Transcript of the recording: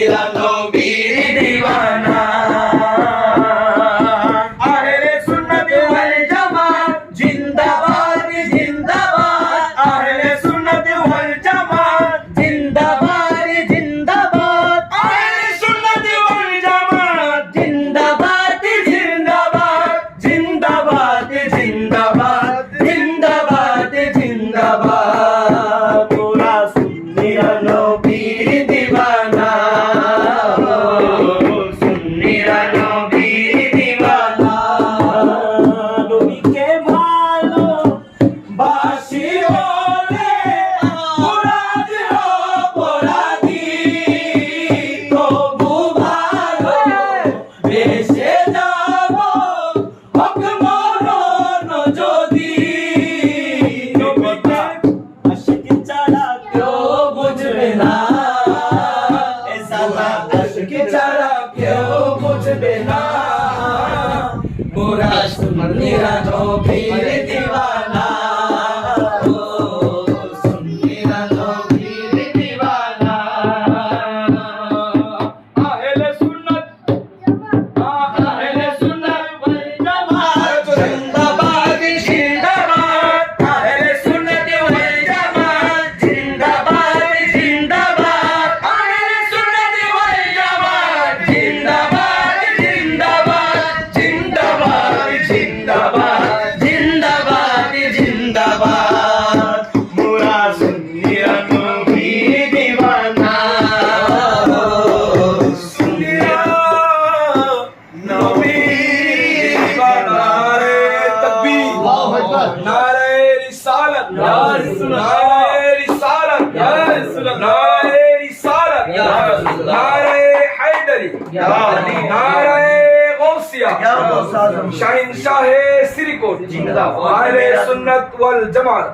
সুন্নিরা নবীর দিওয়ানা আহলে সুন্নাত ওয়াল জামাত জিন্দাবাদ জিন্দাবাদ আহলে সুন্নাত ওয়াল জামাত জিন্দাবাদ জিন্দাবাদ আহলে সুন্নাত ওয়াল জামাত জিন্দাবাদ জিন্দাবাদ জিন্দাবাদ জিন্দাবাদ জিন্দাবাদ জিন্দাবাদ পুরা সুন্নিরা নবীর দিওয়ানা সুন্নিরা নবীর দিওয়ানা নবীকে ভালো বাসি বলে মুরাদ অপরাধী তবু ভালো বেসে যাব হক মরণ যদি নবীকে আশিক ছাড়া কেউ বুঝবে না এ সালা আশিক ছাড়া কেউ বুঝবে না পুরা সুন্নিরা নবীর দিওয়ানা সুন্নিরা নবীর দিওয়ানা আহলে সুন্নাত ওয়াল জামাত জিন্দাবাদ জিন্দাবাদ আহলে সুন্নাত ওয়াল জামাত জিন্দাবাদ জিন্দাবাদ আহলে সুন্নাত ওয়াল জামাত জিন্দাবাদ জিন্দাবাদ জিন্দাবাদ জিন্দাবাদ জিন্দাবাদ মুরা সুন্নিরা নবীর দিওয়ানা সুন্নিরা নবীর দিওয়ানা রে তাকবীর আল্লাহু আকবার নারে রিসালাত ইয়া রাসূলুল্লাহ নারে রিসালাত ইয়া রাসূলুল্লাহ নারে রিসালাত ইয়া রাসূলুল্লাহ নারে হায়দারি ইয়া আলী নারে গৌসিয়া ইয়া গৌস আজম শাহিনशाह सिरकोट जिंदाबाद আহলে সুন্নাত ওয়াল জামাত